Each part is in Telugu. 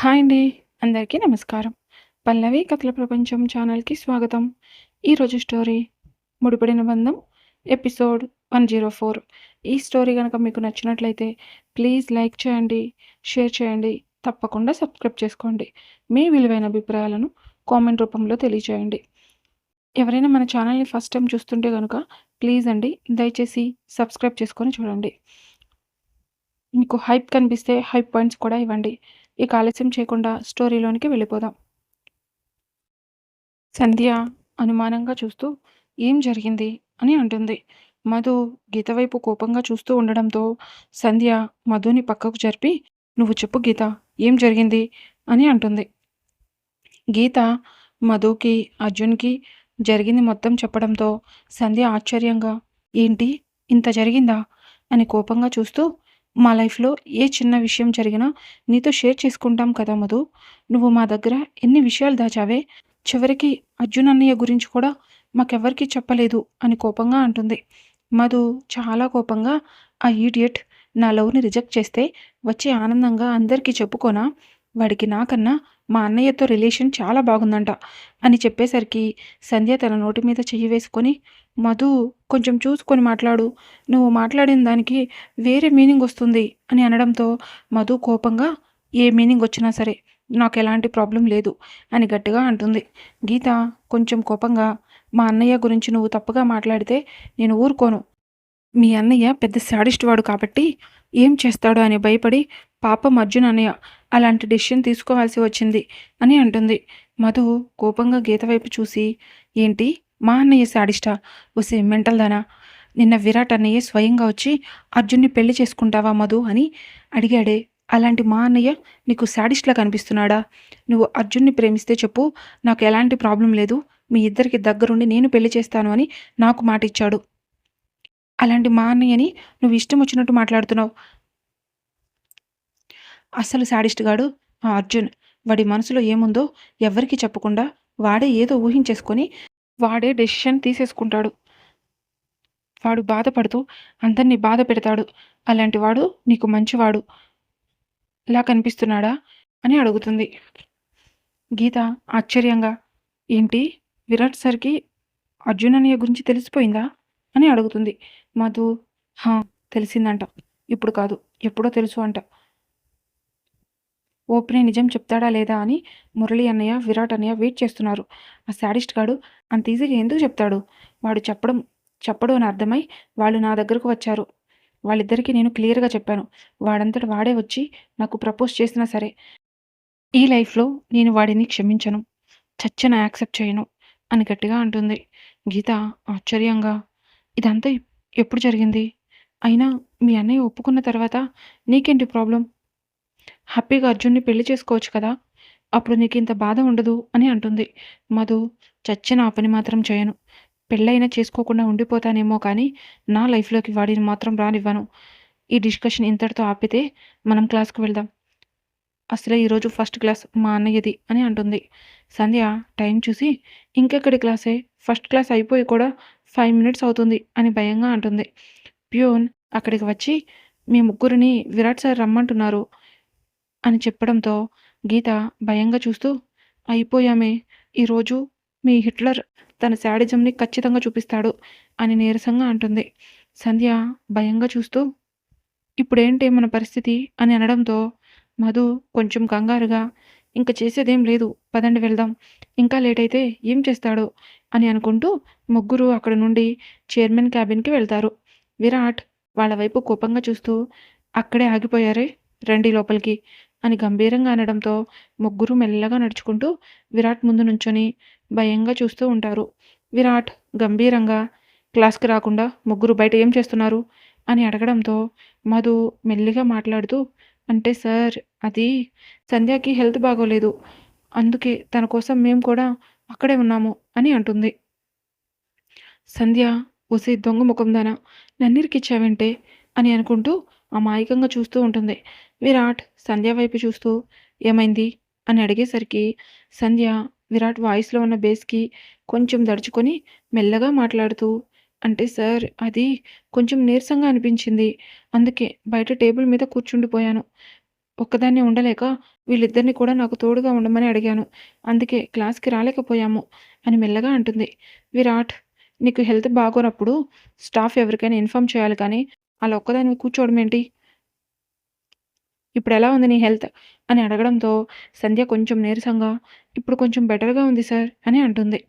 హాయ్ అండి. అందరికీ నమస్కారం. 'పల్లవి కథల ప్రపంచం' ఛానల్‌కి స్వాగతం. ఈరోజు స్టోరీ 'ముడిపడిన బంధం' ఎపిసోడ్ 104. ఈ స్టోరీ గనక మీకు నచ్చినట్లయితే ప్లీజ్ లైక్ చేయండి, షేర్ చేయండి, తప్పకుండా సబ్స్క్రైబ్ చేసుకోండి. మీ విలువైన అభిప్రాయాలను కామెంట్ రూపంలో తెలియచేయండి. ఎవరైనా మన ఛానల్‌ని ఫస్ట్ టైం చూస్తుంటే గనుక ప్లీజ్ అండి దయచేసి సబ్స్క్రైబ్ చేసుకొని చూడండి. మీకు హైప్ కనిపిస్తే హైప్ పాయింట్స్ కూడా ఇవ్వండి. ఇక ఆలస్యం చేయకుండా స్టోరీలోనికి వెళ్ళిపోదాం. సంధ్య అనుమానంగా చూస్తూ ఏం జరిగింది అని అంటుంది. మధు గీత వైపు కోపంగా చూస్తూ ఉండడంతో సంధ్య మధుని పక్కకు జరిపి నువ్వు చెప్పు గీత, ఏం జరిగింది అని అంటుంది. గీత మధుకి అర్జున్కి జరిగింది మొత్తం చెప్పడంతో సంధ్య ఆశ్చర్యంగా ఏంటి ఇంత జరిగిందా అని కోపంగా చూస్తూ మా లైఫ్లో ఏ చిన్న విషయం జరిగినా నీతో షేర్ చేసుకుంటాం కదా మధు, నువ్వు మా దగ్గర ఎన్ని విషయాలు దాచావే, చివరికి అర్జున్ అన్నయ్య గురించి కూడా మాకెవ్వరికీ చెప్పలేదు అని కోపంగా అంటుంది. మధు చాలా కోపంగా ఆ ఈడియట్ నా లవ్ని రిజెక్ట్ చేస్తే వచ్చి ఆనందంగా అందరికీ చెప్పుకోనా, వాడికి నాకన్నా మా అన్నయ్యతో రిలేషన్ చాలా బాగుందంట అని చెప్పేసరికి సంధ్య తన నోటి మీద చెయ్యి వేసుకొని మధు కొంచెం చూసుకొని మాట్లాడు, నువ్వు మాట్లాడిన దానికి వేరే మీనింగ్ వస్తుంది అని అనడంతో మధు కోపంగా ఏ మీనింగ్ వచ్చినా సరే నాకు ఎలాంటి ప్రాబ్లం లేదు అని గట్టిగా అంటుంది. గీత కొంచెం కోపంగా మా అన్నయ్య గురించి నువ్వు తప్పుగా మాట్లాడితే నేను ఊరుకోను, మీ అన్నయ్య పెద్ద శాడిస్ట్ వాడు కాబట్టి ఏం చేస్తాడో అని భయపడి పాపం అర్జున్ అన్నయ్య అలాంటి డెసిషన్ తీసుకోవాల్సి వచ్చింది అని అంటుంది. మధు కోపంగా గీత వైపు చూసి ఏంటి మా అన్నయ్య శాడిస్టా, ఒసే మెంటల్ దానా, నిన్న విరాట్ అన్నయ్య స్వయంగా వచ్చి అర్జున్ని పెళ్లి చేసుకుంటావా మధు అని అడిగాడే, అలాంటి మా అన్నయ్య నీకు శాడిస్ట్లా కనిపిస్తున్నాడా, నువ్వు అర్జున్ని ప్రేమిస్తే చెప్పు, నాకు ఎలాంటి ప్రాబ్లం లేదు, మీ ఇద్దరికి దగ్గరుండి నేను పెళ్లి చేస్తాను అని నాకు మాట ఇచ్చాడు, అలాంటి మా అన్నయ్యని నువ్వు ఇష్టం వచ్చినట్టు మాట్లాడుతున్నావు, అస్సలు శాడిస్ట్ గాడు ఆ అర్జున్, వాడి మనసులో ఏముందో ఎవ్వరికీ చెప్పకుండా వాడే ఏదో ఊహించేసుకొని వాడే డెసిషన్ తీసేసుకుంటాడు, వాడు బాధపడుతూ అందరినీ బాధ పెడతాడు, అలాంటి వాడు నీకు మంచివాడు ఇలా కనిపిస్తున్నాడా అని అడుగుతుంది. గీత ఆశ్చర్యంగా ఏంటి విరాట్ సార్కి అర్జున్ అన్నయ్య గురించి తెలిసిపోయిందా అని అడుగుతుంది. మధు హా తెలిసిందంట, ఇప్పుడు కాదు ఎప్పుడో తెలుసు అంట, ఓపెనే నిజం చెప్తాడా లేదా అని మురళి అన్నయ్య విరాట్ అన్నయ్య వెయిట్ చేస్తున్నారు. ఆ శాడిస్ట్ గాడు అంత ఈజీగా ఎందుకు చెప్తాడు, వాడు చెప్పడు అని అర్థమై వాళ్ళు నా దగ్గరకు వచ్చారు, వాళ్ళిద్దరికీ నేను క్లియర్గా చెప్పాను, వాడంతట వాడే వచ్చి నాకు ప్రపోజ్ చేసినా సరే ఈ లైఫ్లో నేను వాడిని క్షమించను, చచ్చిన యాక్సెప్ట్ చేయను అని గట్టిగా అంటుంది. గీత ఆశ్చర్యంగా ఇదంతా ఎప్పుడు జరిగింది, అయినా మీ అన్నయ్య ఒప్పుకున్న తర్వాత నీకేంటి ప్రాబ్లం, హ్యాపీగా అర్జున్ని పెళ్లి చేసుకోవచ్చు కదా, అప్పుడు నీకు ఇంత బాధ ఉండదు అని అంటుంది. మధు చచ్చిన ఆ పని మాత్రం చేయను, పెళ్ళైనా చేసుకోకుండా ఉండిపోతానేమో కానీ నా లైఫ్లోకి వాడిని మాత్రం రానివ్వను, ఈ డిస్కషన్ ఇంతటితో ఆపితే మనం క్లాస్కి వెళ్దాం, అసలే ఈరోజు ఫస్ట్ క్లాస్ మా అన్నయ్యది అని అంటుంది. సంధ్య టైం చూసి ఇంకెక్కడి క్లాసే, ఫస్ట్ క్లాస్ అయిపోయి కూడా 5 మినిట్స్ అవుతుంది అని భయంగా అంటుంది. ప్యూన్ అక్కడికి వచ్చి మీ ముగ్గురిని విరాట్ సార్ రమ్మంటున్నారు అని చెప్పడంతో గీత భయంగా చూస్తూ అయిపోయామే, ఈరోజు మీ హిట్లర్ తన శాడిజంని ఖచ్చితంగా చూపిస్తాడు అని నీరసంగా అంటుంది. సంధ్య భయంగా చూస్తూ ఇప్పుడేంటి మన పరిస్థితి అని అనడంతో మధు కొంచెం కంగారుగా ఇంక చేసేదేం లేదు, పదండి వెళ్దాం, ఇంకా లేట్ అయితే ఏం చేస్తాడో అని అనుకుంటూ ముగ్గురు అక్కడ నుండి చైర్మన్ క్యాబిన్కి వెళ్తారు. విరాట్ వాళ్ళ వైపు కోపంగా చూస్తూ అక్కడే ఆగిపోయారే, రండి లోపలికి అని గంభీరంగా అనడంతో ముగ్గురు మెల్లగా నడుచుకుంటూ విరాట్ ముందు నుంచొని భయంగా చూస్తూ ఉంటారు. విరాట్ గంభీరంగా క్లాస్కి రాకుండా ముగ్గురు బయట ఏం చేస్తున్నారు అని అడగడంతో మధు మెల్లిగా మాట్లాడుతూ అంటే సార్ అది సంధ్యకి హెల్త్ బాగోలేదు, అందుకే తన కోసం మేము కూడా అక్కడే ఉన్నాము అని అంటుంది. సంధ్య ఒసే దొంగ ముఖందానా నన్నిరికిచ్చావంటే అని అనుకుంటూ అమాయకంగా చూస్తూ ఉంటుంది. విరాట్ సంధ్య వైపు చూస్తూ ఏమైంది అని అడిగేసరికి సంధ్య విరాట్ వాయిస్లో ఉన్న బేస్కి కొంచెం దడుచుకొని మెల్లగా మాట్లాడుతూ అంటే సార్ అది కొంచెం నీరసంగా అనిపించింది, అందుకే బయట టేబుల్ మీద కూర్చుండిపోయాను, ఒక్కదాన్నే ఉండలేక వీళ్ళిద్దరిని కూడా నాకు తోడుగా ఉండమని అడిగాను. అందుకే క్లాస్‌కి రాలేకపోయాము అని మెల్లగా అంటుంది. విరాట్, నీకు హెల్త్ బాగోనప్పుడు స్టాఫ్ ఎవరికైనా ఇన్ఫార్మ్ చేయాలి కానీ, అలా ఒక్కదానివి కూర్చోవడం ఏంటి? ఇప్పుడెలా ఉంది నీ హెల్త్? అని అడగడంతో సంధ్య కొంచెం నీరసంగా, ఇప్పుడు కొంచెం బెటర్‌గా ఉంది సార్ అని అంటుంది.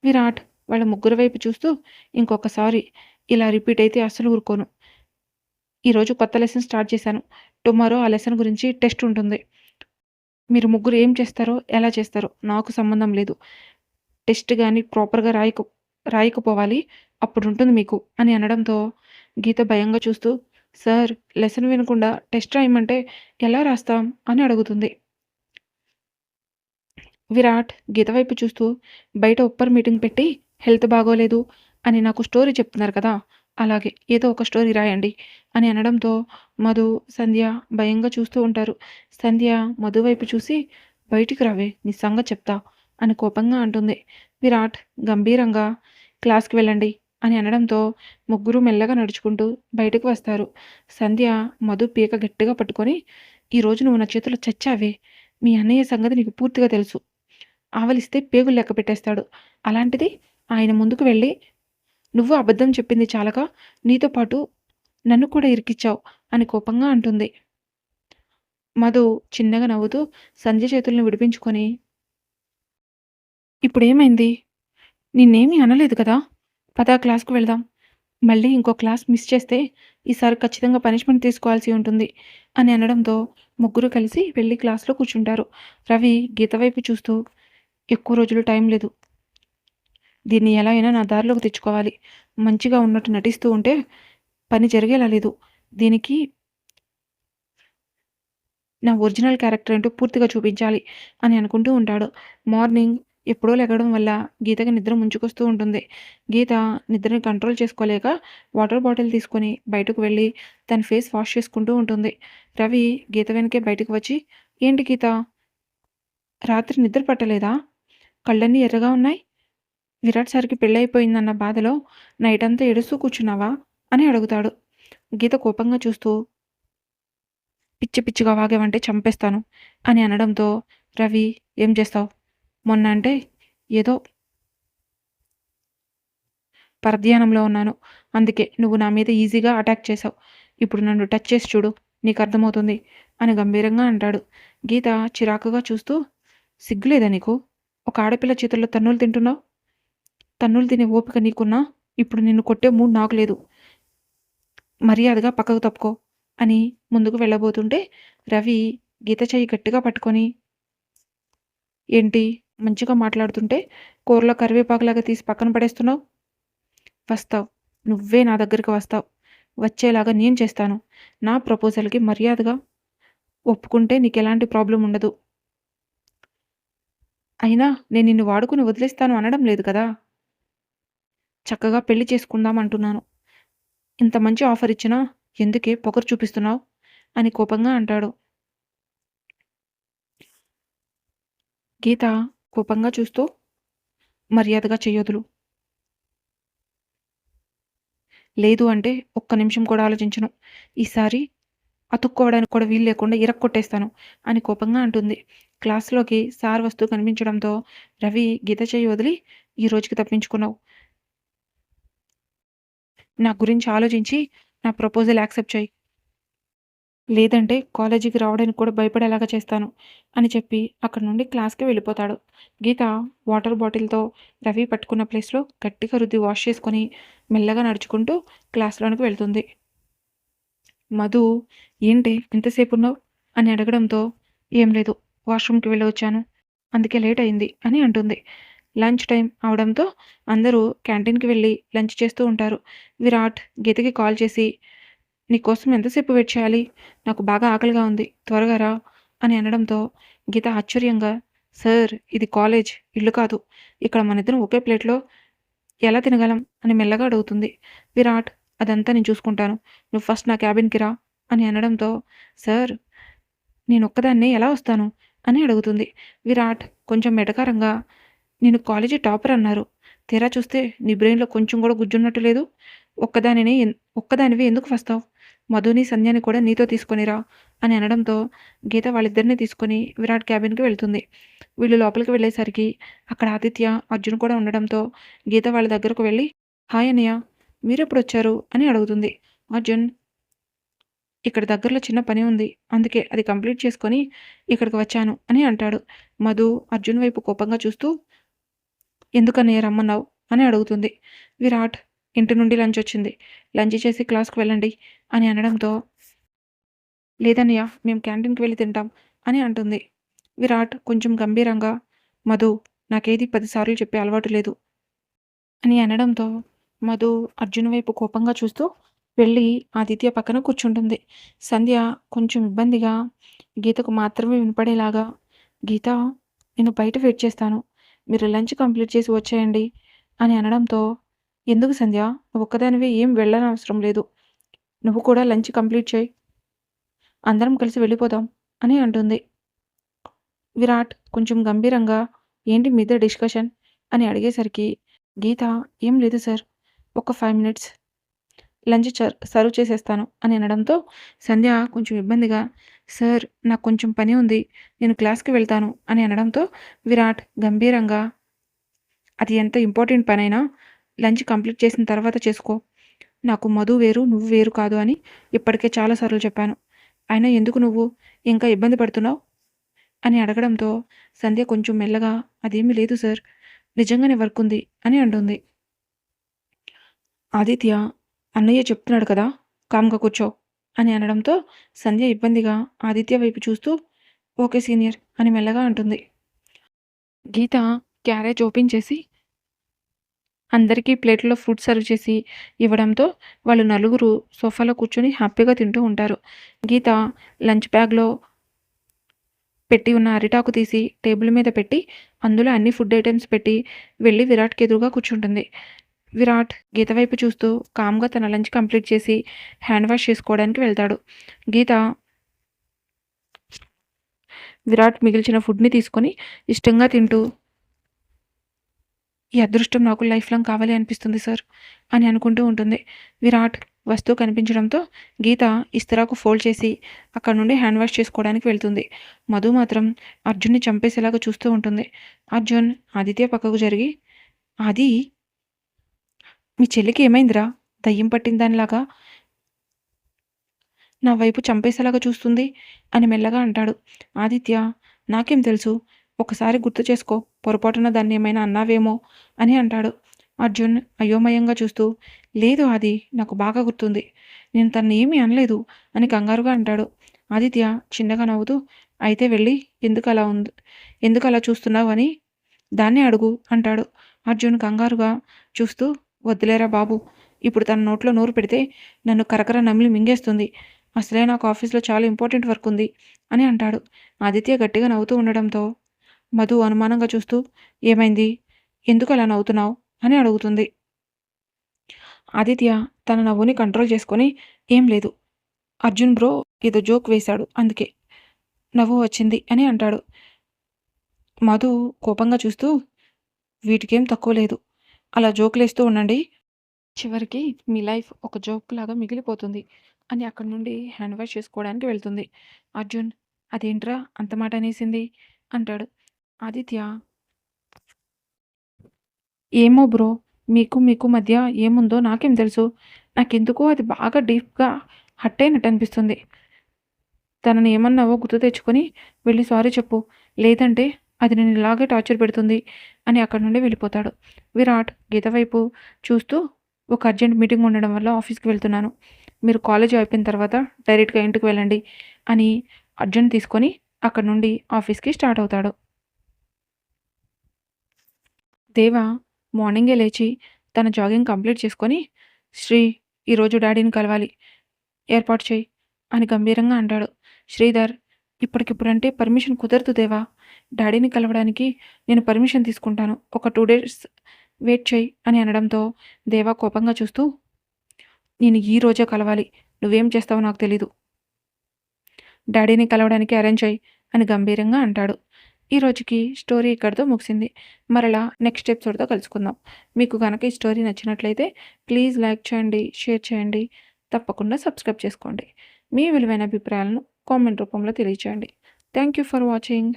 విరాట్ వాళ్ళ ముగ్గురు వైపు చూస్తూ, ఇంకొకసారి ఇలా రిపీట్ అయితే అస్సలు ఊరుకోను. ఈరోజు కొత్త లెసన్ స్టార్ట్ చేశాను. టుమారో ఆ లెసన్ గురించి టెస్ట్ ఉంటుంది. మీరు ముగ్గురు ఏం చేస్తారో, ఎలా చేస్తారో నాకు సంబంధం లేదు. టెస్ట్ గాని ప్రాపర్‌గా రాయకపోవాలి. అప్పుడుంటుంది మీకు అని అనడంతో గీత భయంగా చూస్తూ, సార్ లెసన్ వినకుండా టెస్ట్ రాయమంటే ఎలా రాస్తాం అని అడుగుతుంది. విరాట్ గీత వైపు చూస్తూ, బయట ఉప్పర్ మీటింగ్ పెట్టి హెల్త్ బాగోలేదు అని నాకు స్టోరీ చెప్తున్నారు కదా! అలాగే ఏదో ఒక స్టోరీ రాయండి అని అనడంతో మధు, సంధ్య భయంగా చూస్తూ ఉంటారు. సంధ్య మధు వైపు చూసి, బయటికి రావే నీ సంగతి చెప్తా అని కోపంగా అంటుంది. విరాట్ గంభీరంగా క్లాస్‌కి వెళ్ళండి అని అనడంతో ముగ్గురు మెల్లగా నడుచుకుంటూ బయటకు వస్తారు. సంధ్య మధు పీక గట్టిగా పట్టుకొని, ఈరోజు నువ్వు నా చేతిలో చచ్చావే! మీ అన్నయ్య సంగతి నీకు పూర్తిగా తెలుసు. ఆవలిస్తే పేగులు లెక్క పెట్టేస్తాడు. అలాంటిది ఆయన ముందుకు వెళ్ళి, "నువ్వు అబద్ధం చెప్పింది చాలక నీతో పాటు నన్ను కూడా ఇరికిచ్చావు" అని కోపంగా అంటుంది. మధు చిన్నగా నవ్వుతూ సంధ్య చేతుల్ని విడిపించుకొని, "ఇప్పుడేమైంది? నిన్నేమీ అనలేదు కదా! పద క్లాస్‌కి వెళ్దాం. మళ్ళీ ఇంకో క్లాస్ మిస్ చేస్తే ఈసారి ఖచ్చితంగా పనిష్మెంట్ తీసుకోవాల్సి ఉంటుంది" అని అనడంతో ముగ్గురు కలిసి వెళ్లి క్లాస్‌లో కూర్చుంటారు. రవి గీత వైపు చూస్తూ, "ఎక్కువ రోజులు టైం లేదు. దీన్ని ఎలా అయినా నా దారిలోకి తెచ్చుకోవాలి. మంచిగా ఉన్నట్టు నటిస్తూ ఉంటే పని జరిగేలా లేదు. దీనికి నా ఒరిజినల్ క్యారెక్టర్ ఏంటో పూర్తిగా చూపించాలి" అని అనుకుంటూ ఉంటాడు. మార్నింగ్ ఎప్పుడో లెగడం వల్ల గీతకి నిద్ర ముంచుకొస్తూ ఉంటుంది. గీత నిద్రని కంట్రోల్ చేసుకోలేక వాటర్ బాటిల్ తీసుకొని బయటకు వెళ్ళి తన ఫేస్ వాష్ చేసుకుంటూ ఉంటుంది. రవి గీత వెనకే బయటకు వచ్చి, "ఏంటి గీత, రాత్రి నిద్ర పట్టలేదా? కళ్ళన్నీ ఎర్రగా ఉన్నాయి. విరాట్ సార్‌కి పెళ్లయిపోయిందన్న బాధలో నైటంతా ఏడుస్తూ కూర్చున్నావా?" అని అడుగుతాడు. గీత కోపంగా చూస్తూ, "పిచ్చి పిచ్చిగా వాగావంటే చంపేస్తాను" అని అనడంతో రవి, "ఏం చేస్తావు? మొన్న అంటే ఏదో పరధ్యానంలో ఉన్నాను. అందుకే నువ్వు నా మీద ఈజీగా అటాక్ చేశావు. ఇప్పుడు నన్ను టచ్ చేసి చూడు. నీకర్థమవుతుంది" అని గంభీరంగా అంటాడు. గీత చిరాకుగా చూస్తూ, "సిగ్గులేదా నీకు? ఒక ఆడపిల్ల చేతుల్లో తన్నులు తింటున్నావు. తన్నులు తినే ఓపిక నీకున్నా ఇప్పుడు నిన్ను కొట్టే మూడ్ నాకు లేదు. మర్యాదగా పక్కకు తప్పుకో" అని ముందుకు వెళ్ళబోతుంటే రవి గీత చెయ్యి గట్టిగా పట్టుకొని, "ఏంటి మంచిగా మాట్లాడుతుంటే కూరలో కరివేపాకులాగా తీసి పక్కన పడేస్తున్నావు? వస్తావు. నువ్వే నా దగ్గరికి వస్తావు. వచ్చేలాగా నేను చేస్తాను. నా ప్రపోజల్‌కి మర్యాదగా ఒప్పుకుంటే నీకెలాంటి ప్రాబ్లమ్ ఉండదు. అయినా నేను నిన్ను వాడుకొని వదిలేస్తాను అనడం లేదు కదా! చక్కగా పెళ్లి చేసుకుందాం అంటున్నాను. ఇంత మంచి ఆఫర్ ఇచ్చినా ఎందుకే పొగరు చూపిస్తున్నావు?" అని కోపంగా అంటాడు. గీత కోపంగా చూస్తూ, "మర్యాదగా చెయ్యొదులు. లేదు అంటే ఒక్క నిమిషం కూడా ఆలోచించను. ఈసారి అతుక్కోవడానికి కూడా వీలు లేకుండా ఇరక్కొట్టేస్తాను" అని కోపంగా అంటుంది. క్లాస్‌లోకి సార్ వస్తూ కనిపించడంతో రవి గీత చెయ్యి వదిలి, "ఈ రోజుకి తప్పించుకున్నావు. నా గురించి ఆలోచించి నా ప్రపోజల్ యాక్సెప్ట్ చెయ్యి. లేదంటే కాలేజీకి రావడానికి కూడా భయపడేలాగా చేస్తాను" అని చెప్పి అక్కడి నుండి క్లాస్‌కి వెళ్ళిపోతాడు. గీత వాటర్ బాటిల్‌తో రవి పట్టుకున్న ప్లేస్‌లో గట్టిగా రుద్ది వాష్ చేసుకొని మెల్లగా నడుచుకుంటూ క్లాస్‌లోనికి వెళ్తుంది. మధు, "ఏంటే ఇంతసేపున్నావు?" అని అడగడంతో, "ఏం లేదు. వాష్‌రూమ్‌కి వెళ్ళొచ్చాను. అందుకే లేట్ అయింది" అని అంటుంది. లంచ్ టైం అవడంతో అందరూ క్యాంటీన్‌కి వెళ్ళి లంచ్ చేస్తూ ఉంటారు. విరాట్ గీతకి కాల్ చేసి, "నీకోసం ఎంతసేపు వెయిట్ చేయాలి? నాకు బాగా ఆకలిగా ఉంది. త్వరగా రా" అని అనడంతో గీత ఆశ్చర్యంగా, "సార్ ఇది కాలేజ్, ఇల్లు కాదు. ఇక్కడ మనిద్దరం ఒకే ప్లేట్‌లో ఎలా తినగలం" అని మెల్లగా అడుగుతుంది. విరాట్, "అదంతా నేను చూసుకుంటాను. నువ్వు ఫస్ట్ నా క్యాబిన్‌కి రా" అని అనడంతో, "సార్ నేనొక్కదాన్నే ఎలా వస్తాను?" అని అడుగుతుంది. విరాట్ కొంచెం ఎటకారంగా, "నేను కాలేజీ టాపర్ అన్నారు. తీరా చూస్తే నీ బ్రెయిన్‌లో కొంచెం కూడా గుజ్జున్నట్టు లేదు. ఒక్కదానినే ఒక్కదానివే ఎందుకు వస్తావు? మధుని, సంధ్యని కూడా నీతో తీసుకొని రా" అని అనడంతో గీత వాళ్ళిద్దరిని తీసుకొని విరాట్ క్యాబిన్కి వెళ్తుంది. వీళ్ళు లోపలికి వెళ్ళేసరికి అక్కడ ఆదిత్య, అర్జున్ కూడా ఉండడంతో గీత వాళ్ళ దగ్గరకు వెళ్ళి హాయ్ అన్నయ్య, మీరెప్పుడొచ్చారు అని అడుగుతుంది. అర్జున్ ఇక్కడ దగ్గరలో చిన్న పని ఉంది, అందుకే అది కంప్లీట్ చేసుకొని ఇక్కడికి వచ్చాను అని అంటాడు. మధు అర్జున్ వైపు కోపంగా చూస్తూ ఎందుకన్నయ్య రమ్మన్నావు అని అడుగుతుంది. విరాట్ ఇంటి నుండి లంచ్ వచ్చింది, లంచ్ చేసి క్లాస్కి వెళ్ళండి అని అనడంతో లేదన్నయ్య మేము క్యాంటీన్కి వెళ్ళి తింటాం అని అంటుంది. విరాట్ కొంచెం గంభీరంగా మధు నాకేది 10 సార్లు చెప్పే అలవాటు లేదు అని అనడంతో మధు అర్జున్ వైపు కోపంగా చూస్తూ వెళ్ళి ఆదిత్య పక్కన కూర్చుంటుంది. సంధ్య కొంచెం ఇబ్బందిగా గీతకు మాత్రమే వినపడేలాగా గీత నేను బయట వెయిట్ చేస్తాను, మీరు లంచ్ కంప్లీట్ చేసి వచ్చేయండి అని అనడంతో ఎందుకు సంధ్య, నువ్వు ఒక్కదానివే ఏం వెళ్ళనవసరం లేదు, నువ్వు కూడా లంచ్ కంప్లీట్ చేయి, అందరం కలిసి వెళ్ళిపోదాం అని అంటుంది. విరాట్ కొంచెం గంభీరంగా ఏంటి మీద డిస్కషన్ అని అడిగేసరికి గీత ఏం లేదు సార్, ఒక 5 మినిట్స్ లంచ్ సర్వ్ చేసేస్తాను అని అనడంతో సంధ్య కొంచెం ఇబ్బందిగా సార్ నాకు కొంచెం పని ఉంది, నేను క్లాస్కి వెళ్తాను అని అనడంతో విరాట్ గంభీరంగా అది ఎంత ఇంపార్టెంట్ పనైనా లంచ్ కంప్లీట్ చేసిన తర్వాత చేసుకో, నాకు మధు వేరు నువ్వు వేరు కాదు అని ఇప్పటికే చాలాసార్లు చెప్పాను, అయినా ఎందుకు నువ్వు ఇంకా ఇబ్బంది పడుతున్నావు అని అడగడంతో సంధ్య కొంచెం మెల్లగా అదేమీ లేదు సార్, నిజంగానే వర్క్ ఉంది అని అంటుంది. ఆదిత్య అన్నయ్య చెప్తున్నాడు కదా, కామ్గా కూర్చో అని అనడంతో సంధ్య ఇబ్బందిగా ఆదిత్య వైపు చూస్తూ ఓకే సీనియర్ అని మెల్లగా అంటుంది. గీత క్యారేజ్ ఓపెన్ చేసి అందరికీ ప్లేట్లో ఫుడ్ సర్వ్ చేసి ఇవ్వడంతో వాళ్ళు నలుగురు సోఫాలో కూర్చొని హ్యాపీగా తింటూ ఉంటారు. గీత లంచ్ బ్యాగ్లో పెట్టి ఉన్న అరిటాకు తీసి టేబుల్ మీద పెట్టి అందులో అన్ని ఫుడ్ ఐటమ్స్ పెట్టి వెళ్ళి విరాట్కి ఎదురుగా కూర్చుంటుంది. విరాట్ గీత వైపు చూస్తూ కామ్గా తన లంచ్ కంప్లీట్ చేసి హ్యాండ్ వాష్ చేసుకోవడానికి వెళ్తాడు. గీత విరాట్ మిగిల్చిన ఫుడ్ని తీసుకొని ఇష్టంగా తింటూ ఈ అదృష్టం నాకు లైఫ్ లాంగ్ కావాలి అనిపిస్తుంది సార్ అని అనుకుంటూ ఉంటుంది. విరాట్ వస్తువు కనిపించడంతో గీత ఇస్తరాకు ఫోల్డ్ చేసి అక్కడ నుండి హ్యాండ్ వాష్ చేసుకోవడానికి వెళ్తుంది. మధు మాత్రం అర్జున్ని చంపేసేలాగా చూస్తూ ఉంటుంది. అర్జున్ ఆదిత్య పక్కకు జరిగి అది మీ చెల్లికి ఏమైందిరా, దయ్యం పట్టిన దానిలాగా నా వైపు చంపేసేలాగా చూస్తుంది అని మెల్లగా అంటాడు. ఆదిత్య నాకేం తెలుసు, ఒకసారి గుర్తు చేసుకో, పొరపాటున దాన్ని ఏమైనా అన్నావేమో అని అంటాడు. అర్జున్ అయోమయంగా చూస్తూ లేదు అది నాకు బాగా గుర్తుంది, నేను తన్ని ఏమీ అనలేదు అని కంగారుగా అంటాడు. ఆదిత్య చిన్నగా నవ్వుతూ అయితే వెళ్ళి ఎందుకు అలా చూస్తున్నావు అని దాన్ని అడుగు అంటాడు. అర్జున్ కంగారుగా చూస్తూ వద్దులేరా బాబు, ఇప్పుడు తన నోట్లో నోరు పెడితే నన్ను కరకర నమిలి మింగేస్తుంది, అసలే నాకు ఆఫీస్లో చాలా ఇంపార్టెంట్ వర్క్ ఉంది అని అంటాడు. ఆదిత్య గట్టిగా నవ్వుతూ ఉండడంతో మధు అనుమానంగా చూస్తూ ఏమైంది, ఎందుకు అలా నవ్వుతున్నావు అని అడుగుతుంది. ఆదిత్య తన నవ్వుని కంట్రోల్ చేసుకొని ఏం లేదు అర్జున్ బ్రో ఏదో జోక్ వేశాడు అందుకే నవ్వు వచ్చింది అని అంటాడు. మధు కోపంగా చూస్తూ వీటికేం తక్కువ లేదు, అలా జోకులేస్తూ ఉండండి, చివరికి మీ లైఫ్ ఒక జోక్ లాగా మిగిలిపోతుంది అని అక్కడి నుండి హ్యాండ్ వాష్ చేసుకోవడానికి వెళ్తుంది. అర్జున్ అదేంట్రా అంత మాట అనేసింది అంటాడు. ఆదిత్య ఏమో బ్రో, మీకు మధ్య ఏముందో నాకేం తెలుసు, నాకెందుకో అది బాగా డీప్గా హట్ అయినట్టు అనిపిస్తుంది, తనని ఏమన్నావో గుర్తు తెచ్చుకొని వెళ్ళి సారీ చెప్పు, లేదంటే అది నేను ఇలాగే టార్చర్ పెడుతుంది అని అక్కడి నుండి వెళ్ళిపోతాడు. విరాట్ గీత వైపు చూస్తూ ఒక అర్జెంట్ మీటింగ్ ఉండడం వల్ల ఆఫీస్కి వెళ్తున్నాను, మీరు కాలేజ్ అయిపోయిన తర్వాత డైరెక్ట్గా ఇంటికి వెళ్ళండి అని అర్జున్ తీసుకొని అక్కడ నుండి ఆఫీస్కి స్టార్ట్ అవుతాడు. దేవ మార్నింగే లేచి తన జాగింగ్ కంప్లీట్ చేసుకొని శ్రీ ఈరోజు డాడీని కలవాలి, ఏర్పాటు చేయి అని గంభీరంగా అంటాడు. శ్రీధర్ ఇప్పటికిప్పుడంటే పర్మిషన్ కుదరదు దేవా, డాడీని కలవడానికి నేను పర్మిషన్ తీసుకుంటాను, ఒక 2 డేస్ వెయిట్ చేయి అని అనడంతో దేవా కోపంగా చూస్తూ నేను ఈ రోజే కలవాలి, నువ్వేం చేస్తావో నాకు తెలీదు, డాడీని కలవడానికి అరేంజ్ అయ్యి అని గంభీరంగా అంటాడు. ఈ రోజుకి స్టోరీ ఇక్కడితో ముగిసింది. మరలా నెక్స్ట్ ఎపిసోడ్తో కలుసుకుందాం. మీకు కనుక ఈ స్టోరీ నచ్చినట్లయితే ప్లీజ్ లైక్ చేయండి, షేర్ చేయండి, తప్పకుండా సబ్స్క్రైబ్ చేసుకోండి. మీ విలువైన అభిప్రాయాలను కామెంట్ రూపంలో తెలియచేయండి. Thank you for watching.